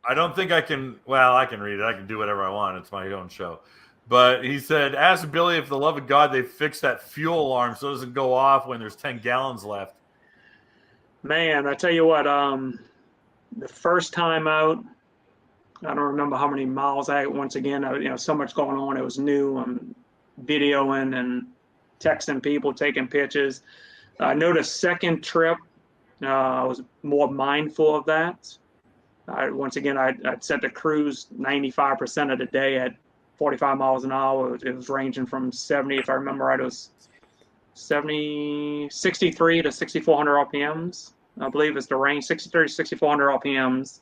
I don't think I can. Well, I can read it. I can do whatever I want. It's my own show. But he said, ask Billy if the love of God they fix that fuel alarm so it doesn't go off when there's 10 gallons left. Man, I tell you what, the first time out, I don't remember how many miles I had. Once again, so much going on. It was new. I'm videoing and texting people, taking pictures. I know the second trip, I was more mindful of that. Once again, I'd set the cruise 95% of the day at 45 miles an hour. It was ranging from 70, if I remember right, it was 63 to 6,400 RPMs. I believe is the range, 63 to 6,400 RPMs.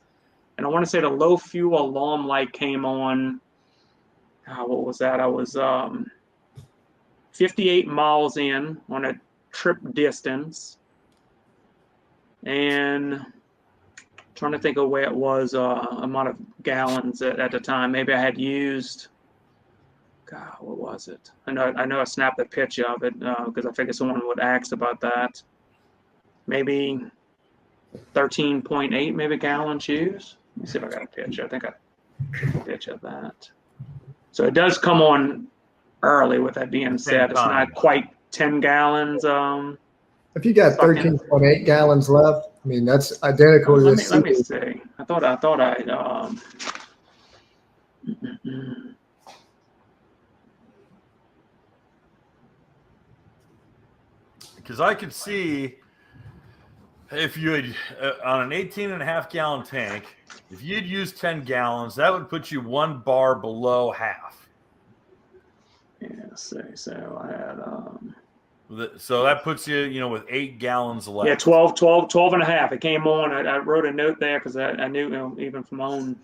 And I want to say the low fuel alarm light came on. What was that? I was 58 miles in on a trip distance. And trying to think of where it was, amount of gallons at the time. Maybe I had used, God, what was it? I know I snapped a picture of it because I figured someone would ask about that. Maybe 13.8 maybe gallons used. Let me see if I got a picture. I think I took a picture of that. So it does come on early. With that being said, it's not quite 10 gallons. If you got 13.8 gallons left, I mean, that's identical to this. Let me see. I thought because I could see if you had on an 18.5 gallon tank, if you'd used 10 gallons, that would put you one bar below half. Yeah, so I had so that puts you, with 8 gallons left. Yeah, 12 and a half. It came on. I wrote a note there because I knew, even from my own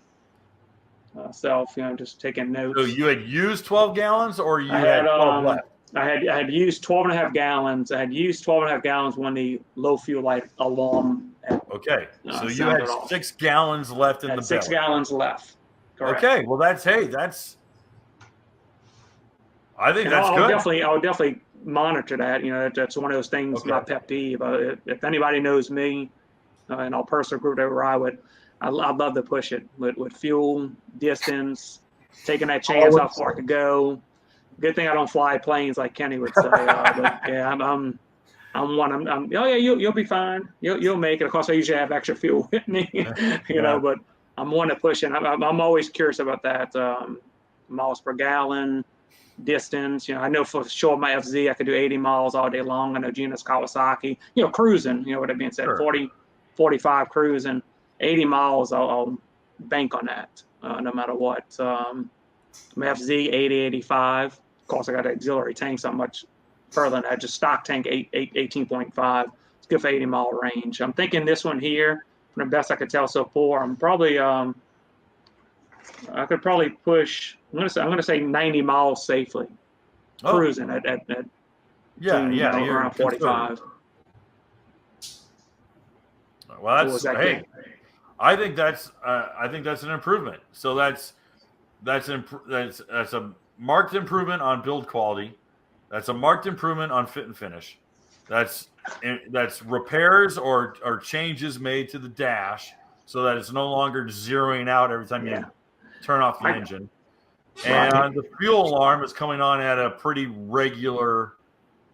self, just taking notes. So you had used 12 gallons or you had 12 left? I had used 12 and a half gallons. I had used 12 and a half gallons when the low fuel light alarm okay. So you had 6 gallons left in the 6 gallons left. Correct. Okay. Well, I think that's good. I would definitely monitor that. That's one of those things, my pet peeve. If anybody knows me in our personal group that I'd love to push it with fuel, distance, taking that chance how far I could go. Good thing I don't fly planes like Kenny would say. But yeah, you'll be fine. You'll make it. Of course, I usually have extra fuel with me, but I'm one to push it. I'm always curious about that. Miles per gallon, distance. I know for sure my FZ I could do 80 miles all day long. I know Gina's Kawasaki. Cruising. With that being said, 40, 45 cruising, 80 miles. I'll bank on that no matter what. My FZ 80, 85. Of course, I got an auxiliary tank, so I'm much further than that. Just stock tank 18.5. It's good for 80 mile range. I'm thinking this one here, from the best I could tell so far, I'm probably I could probably push. I'm gonna say 90 miles safely, cruising at around 45. Well, I think that's an improvement. So that's a marked improvement on build quality. That's a marked improvement on fit and finish. That's repairs or changes made to the dash so that it's no longer zeroing out every time you turn off the engine. And the fuel alarm is coming on at a pretty regular,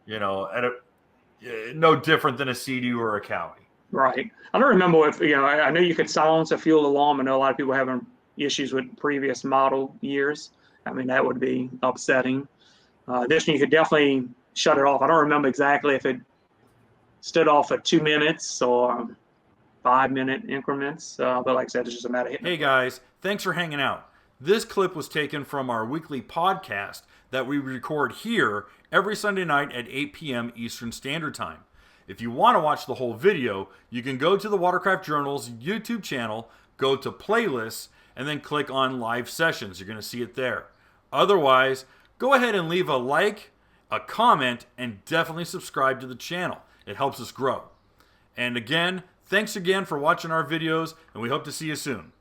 no different than a Sea-Doo or a Cowie. Right. I don't remember if, I know you could silence a fuel alarm. I know a lot of people having issues with previous model years. I mean, that would be upsetting. This one, you could definitely shut it off. I don't remember exactly if it stood off at 2 minutes or 5-minute increments. But like I said, it's just a matter of hitting. Hey, guys. Thanks for hanging out. This clip was taken from our weekly podcast that we record here every Sunday night at 8 p.m. Eastern Standard Time. If you want to watch the whole video, you can go to the Watercraft Journal's YouTube channel, go to playlists, and then click on live sessions. You're going to see it there. Otherwise, go ahead and leave a like, a comment, and definitely subscribe to the channel. It helps us grow. And again, thanks again for watching our videos, and we hope to see you soon.